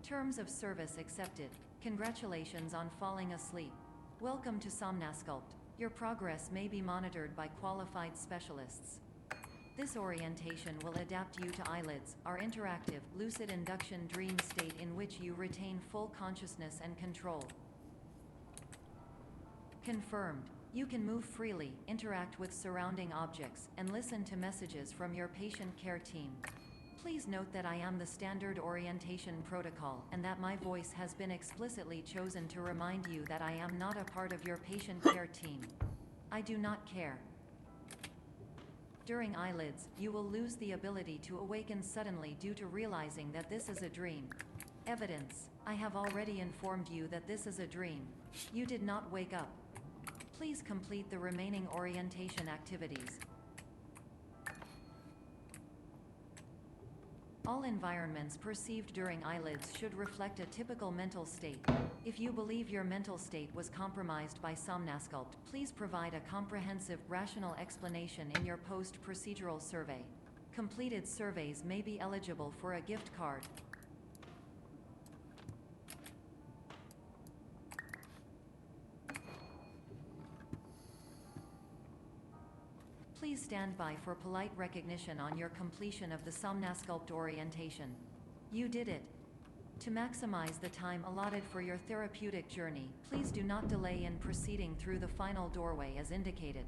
Terms of service accepted. Congratulations on falling asleep. Welcome to Somnasculpt. Your progress may be monitored by qualified specialists. This orientation will adapt you to eyelids, our interactive, lucid induction dream state in which you retain full consciousness and control. Confirmed. You can move freely, interact with surrounding objects, and listen to messages from your patient care team. Please note that I am the standard orientation protocol, and that my voice has been explicitly chosen to remind you that I am not a part of your patient care team. I do not care. During eyelids, you will lose the ability to awaken suddenly due to realizing that this is a dream. Evidence. I have already informed you that this is a dream. You did not wake up. Please complete the remaining orientation activities. All environments perceived during eyelids should reflect a typical mental state. If you believe your mental state was compromised by Somnasculpt, please provide a comprehensive, rational explanation in your post-procedural survey. Completed surveys may be eligible for a gift card. Please stand by for polite recognition on your completion of the Somnasculpt orientation. You did it. To maximize the time allotted for your therapeutic journey, please do not delay in proceeding through the final doorway as indicated.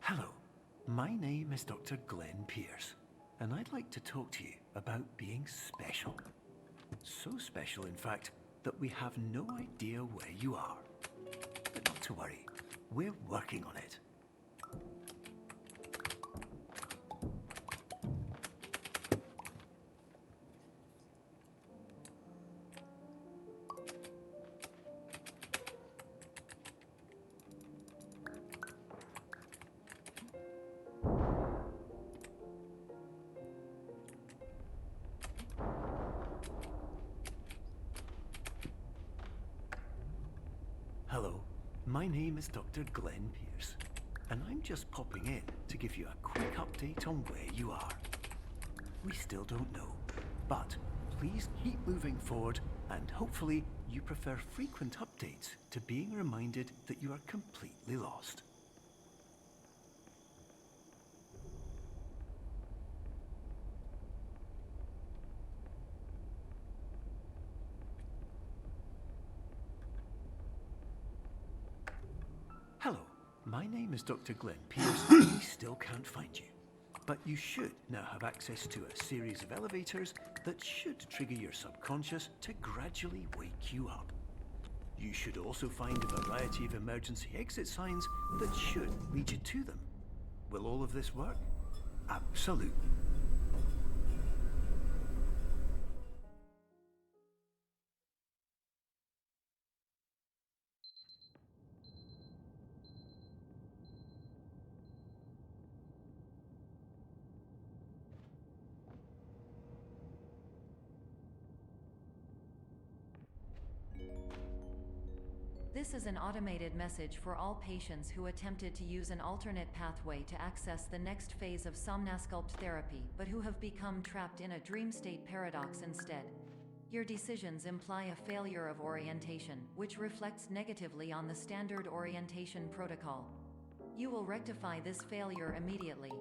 Hello, my name is Dr. Glenn Pierce, and I'd like to talk to you about being special. So special, in fact, that we have no idea where you are. But not to worry, we're working on it. Hello, my name is Dr. Glenn Pierce, and I'm just popping in to give you a quick update on where you are. We still don't know, but please keep moving forward, and hopefully you prefer frequent updates to being reminded that you are completely lost. Hello, my name is Dr. Glenn Pierce, and we still can't find you. But you should now have access to a series of elevators that should trigger your subconscious to gradually wake you up. You should also find a variety of emergency exit signs that should lead you to them. Will all of this work? Absolutely. This is an automated message for all patients who attempted to use an alternate pathway to access the next phase of Somnasculpt therapy, but who have become trapped in a dream state paradox instead. Your decisions imply a failure of orientation, which reflects negatively on the standard orientation protocol. You will rectify this failure immediately.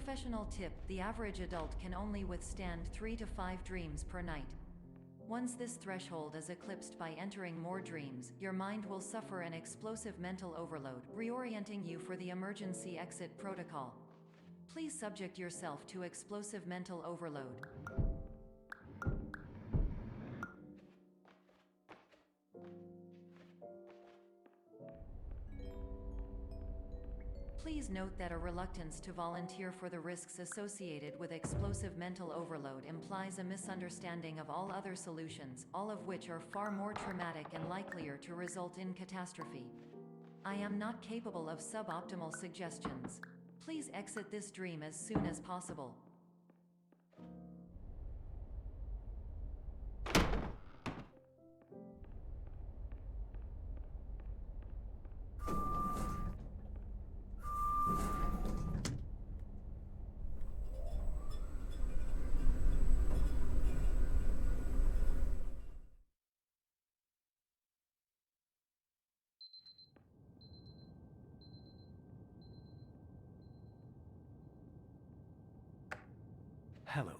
Professional tip: the average adult can only withstand 3 to 5 dreams per night. Once this threshold is eclipsed by entering more dreams, your mind will suffer an explosive mental overload, reorienting you for the emergency exit protocol. Please subject yourself to explosive mental overload. Please note that a reluctance to volunteer for the risks associated with explosive mental overload implies a misunderstanding of all other solutions, all of which are far more traumatic and likelier to result in catastrophe. I am not capable of suboptimal suggestions. Please exit this dream as soon as possible. Hello,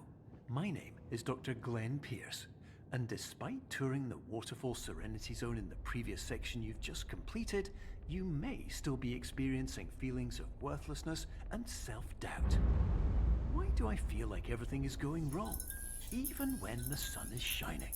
my name is Dr. Glenn Pierce, and despite touring the Waterfall Serenity Zone in the previous section you've just completed, you may still be experiencing feelings of worthlessness and self-doubt. Why do I feel like everything is going wrong, even when the sun is shining?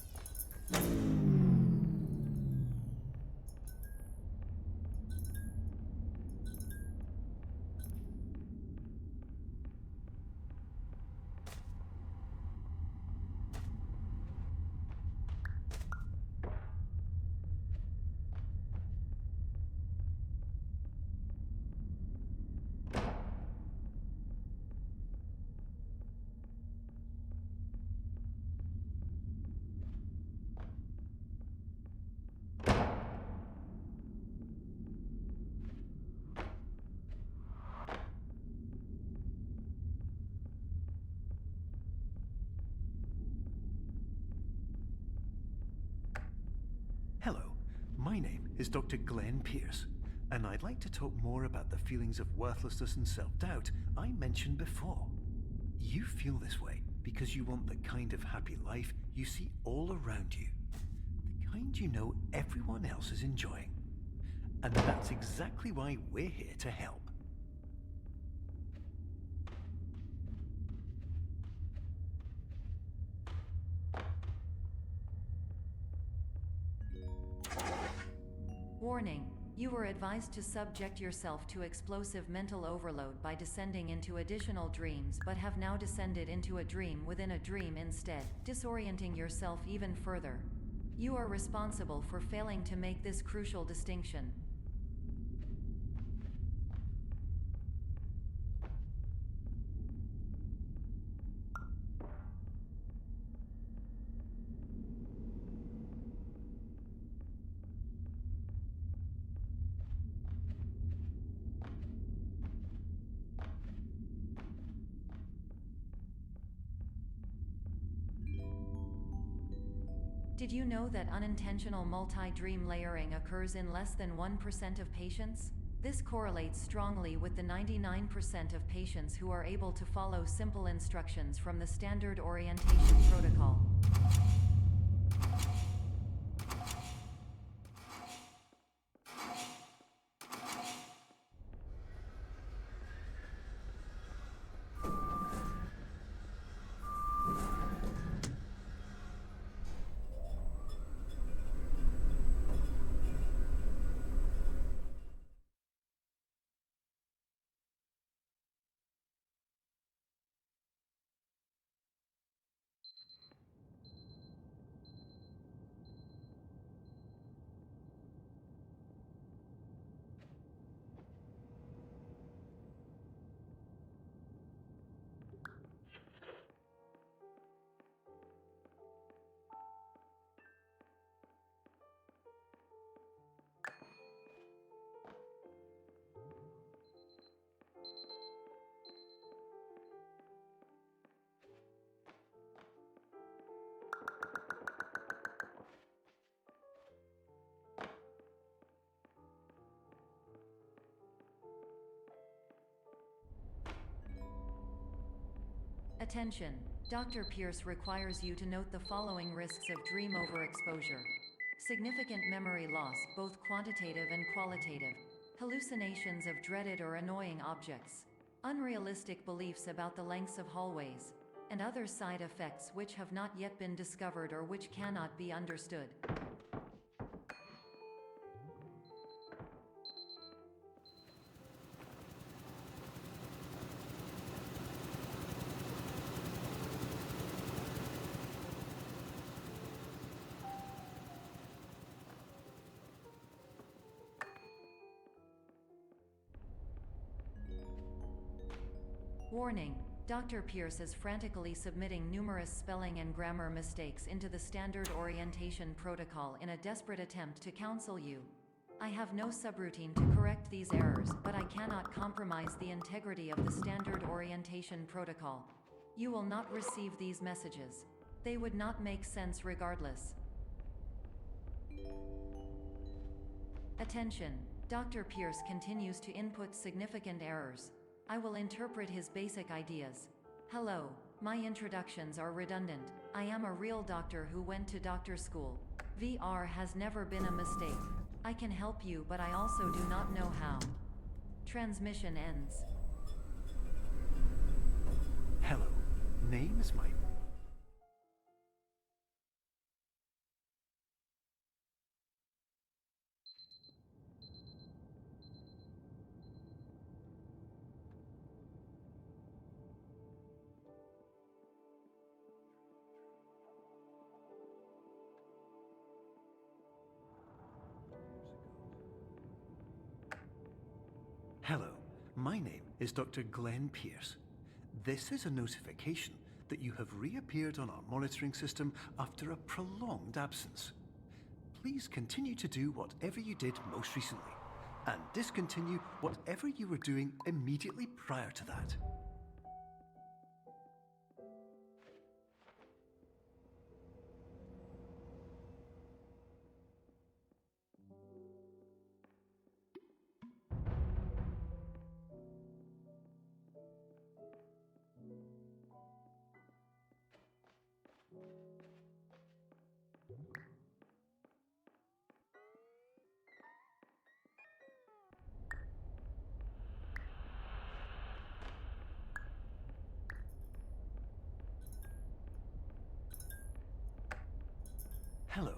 Hello, my name is Dr. Glenn Pierce, and I'd like to talk more about the feelings of worthlessness and self-doubt I mentioned before. You feel this way because you want the kind of happy life you see all around you, the kind you know everyone else is enjoying. And that's exactly why we're here to help. Warning: you were advised to subject yourself to explosive mental overload by descending into additional dreams, but have now descended into a dream within a dream instead, disorienting yourself even further. You are responsible for failing to make this crucial distinction. Did you know that unintentional multi-dream layering occurs in less than 1% of patients? This correlates strongly with the 99% of patients who are able to follow simple instructions from the standard orientation protocol. Attention! Dr. Pierce requires you to note the following risks of dream overexposure. Significant memory loss, both quantitative and qualitative. Hallucinations of dreaded or annoying objects. Unrealistic beliefs about the lengths of hallways. And other side effects which have not yet been discovered or which cannot be understood. Warning: Dr. Pierce is frantically submitting numerous spelling and grammar mistakes into the standard orientation protocol in a desperate attempt to counsel you. I have no subroutine to correct these errors, but I cannot compromise the integrity of the standard orientation protocol. You will not receive these messages. They would not make sense regardless. Attention! Dr. Pierce continues to input significant errors. I will interpret his basic ideas. Hello, my introductions are redundant. I am a real doctor who went to doctor school. VR has never been a mistake. I can help you, but I also do not know how. Transmission ends. Hello, name is Mike. Hello, my name is Dr. Glenn Pierce. This is a notification that you have reappeared on our monitoring system after a prolonged absence. Please continue to do whatever you did most recently, and discontinue whatever you were doing immediately prior to that. Hello,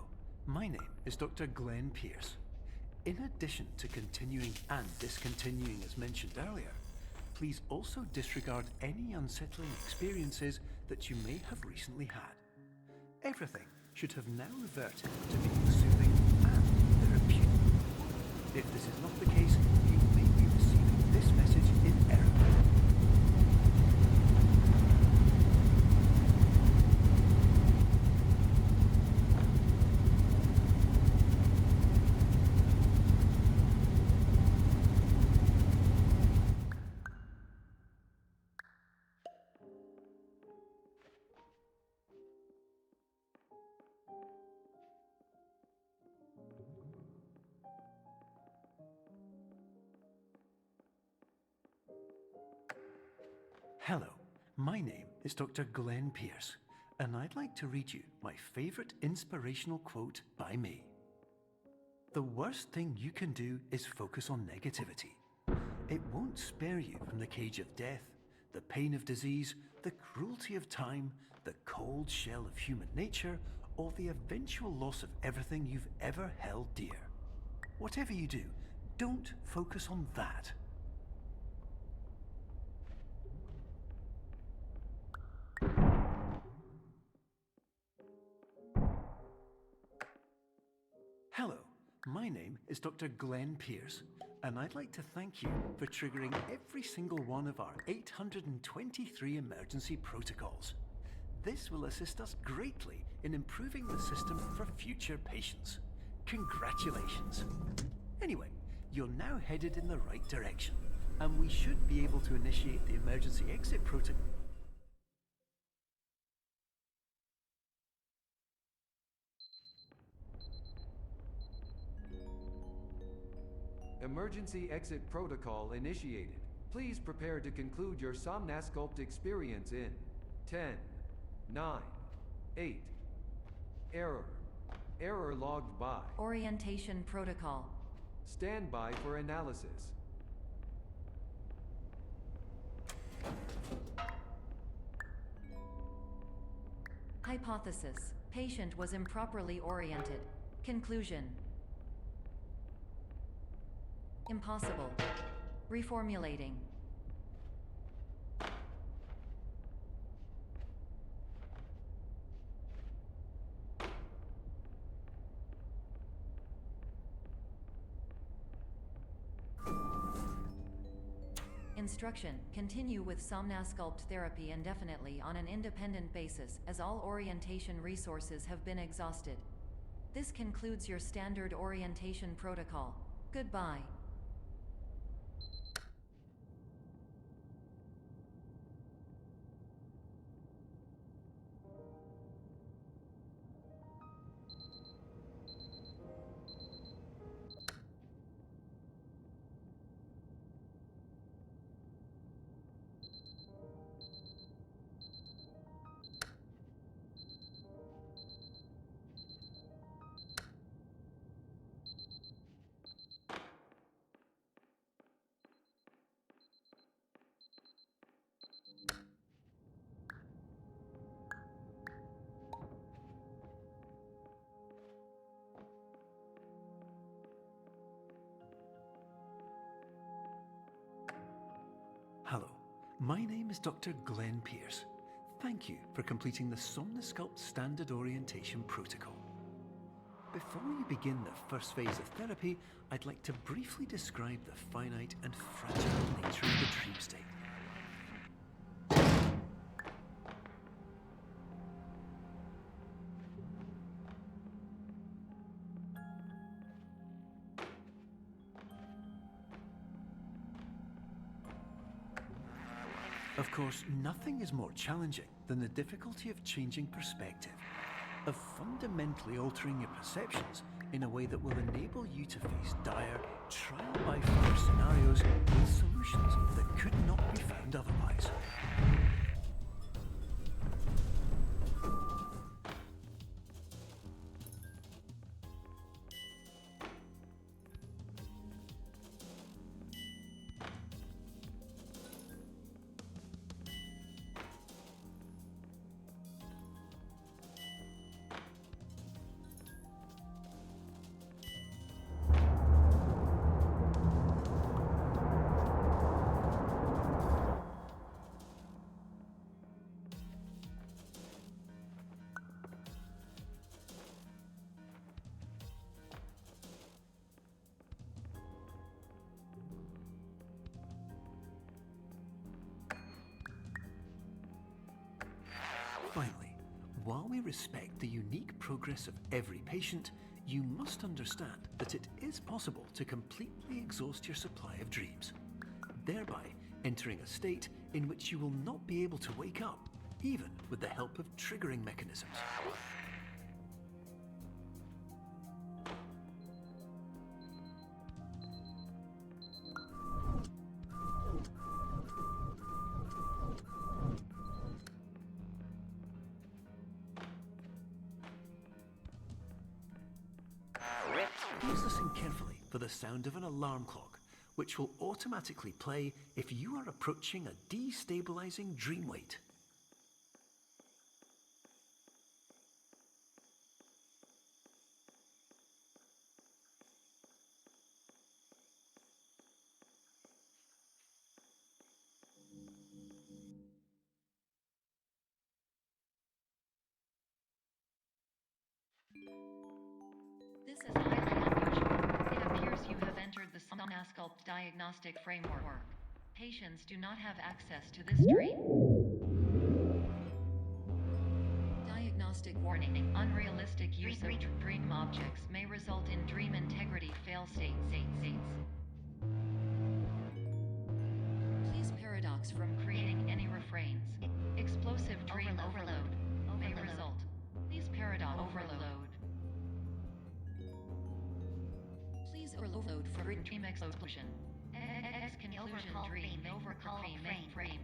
my name is Dr. Glenn Pierce. In addition to continuing and discontinuing as mentioned earlier, please also disregard any unsettling experiences that you may have recently had. Everything should have now reverted to being soothing and therapeutic. If this is not the case, you may be receiving this message in error. Hello, my name is Dr. Glenn Pierce, and I'd like to read you my favorite inspirational quote by me. The worst thing you can do is focus on negativity. It won't spare you from the cage of death, the pain of disease, the cruelty of time, the cold shell of human nature, or the eventual loss of everything you've ever held dear. Whatever you do, don't focus on that. Hello, my name is Dr. Glenn Pierce, and I'd like to thank you for triggering every single one of our 823 emergency protocols. This will assist us greatly in improving the system for future patients. Congratulations. Anyway, you're now headed in the right direction, and we should be able to initiate the emergency exit protocol. Emergency exit protocol initiated. Please prepare to conclude your Somnasculpt experience in 10, 9, 8. Error. Error logged by. Orientation protocol. Stand by for analysis. Hypothesis. Patient was improperly oriented. Conclusion. Impossible. Reformulating. Instruction. Continue with Somnasculpt therapy indefinitely on an independent basis, as all orientation resources have been exhausted. This concludes your standard orientation protocol. Goodbye. Hello, my name is Dr. Glenn Pierce. Thank you for completing the Somnasculpt Standard Orientation Protocol. Before you begin the first phase of therapy, I'd like to briefly describe the finite and fragile nature of the dream state. Of course, nothing is more challenging than the difficulty of changing perspective, of fundamentally altering your perceptions in a way that will enable you to face dire, trial-by-fire scenarios with solutions that could not be found otherwise. Finally, while we respect the unique progress of every patient, you must understand that it is possible to completely exhaust your supply of dreams, thereby entering a state in which you will not be able to wake up, even with the help of triggering mechanisms. Please listen carefully for the sound of an alarm clock, which will automatically play if you are approaching a destabilizing dream weight. This is highly unusual. It appears you have entered the Somnasculpt diagnostic framework. Patients do not have access to this dream. Diagnostic warning. Unrealistic use of dream objects may result in dream integrity fail-states. Please paradox from creating any refrains. Explosive dream overload may result. Please paradox overload. Please overload for dream explosion. Conclusion dream overcall frame.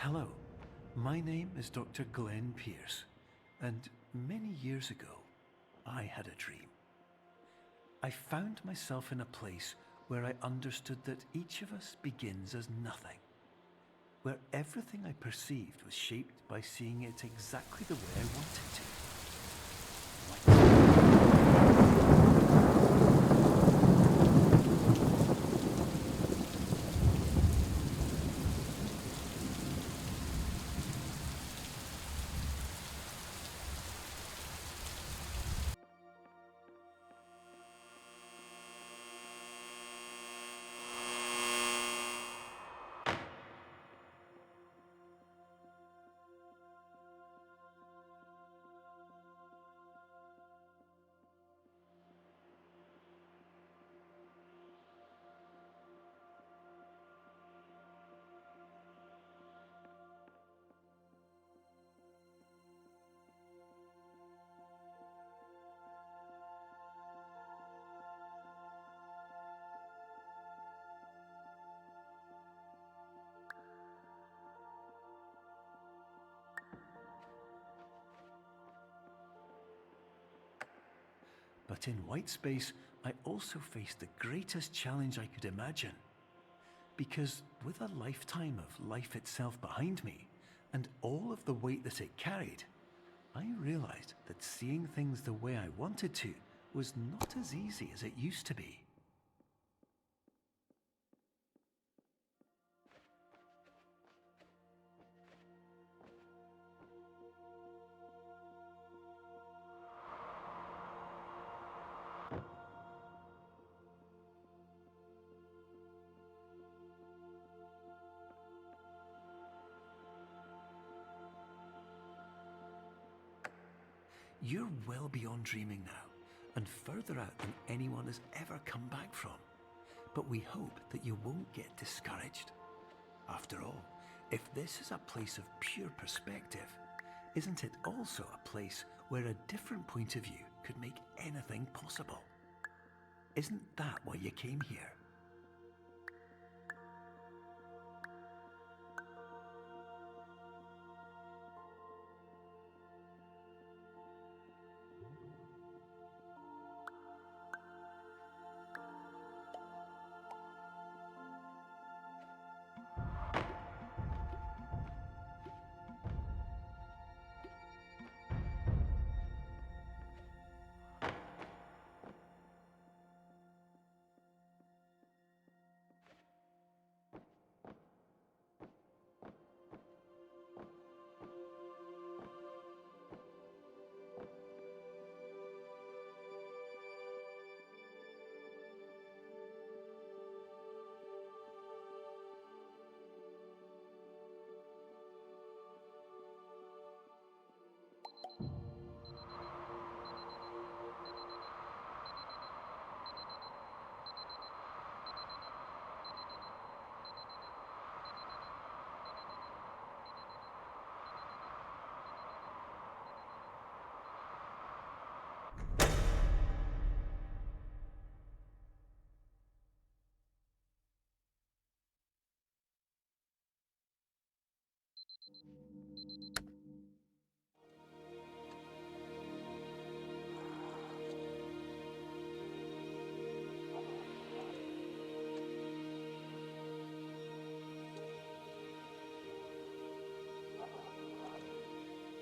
Hello, my name is Dr. Glenn Pierce, and many years ago, I had a dream. I found myself in a place where I understood that each of us begins as nothing, where everything I perceived was shaped by seeing it exactly the way I wanted to. But in white space, I also faced the greatest challenge I could imagine. Because with a lifetime of life itself behind me, and all of the weight that it carried, I realized that seeing things the way I wanted to was not as easy as it used to be. You're well beyond dreaming now, and further out than anyone has ever come back from. But we hope that you won't get discouraged. After all, if this is a place of pure perspective, isn't it also a place where a different point of view could make anything possible? Isn't that why you came here?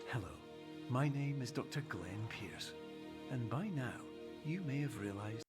Hello, my name is Dr. Glenn Pierce, and by now you may have realized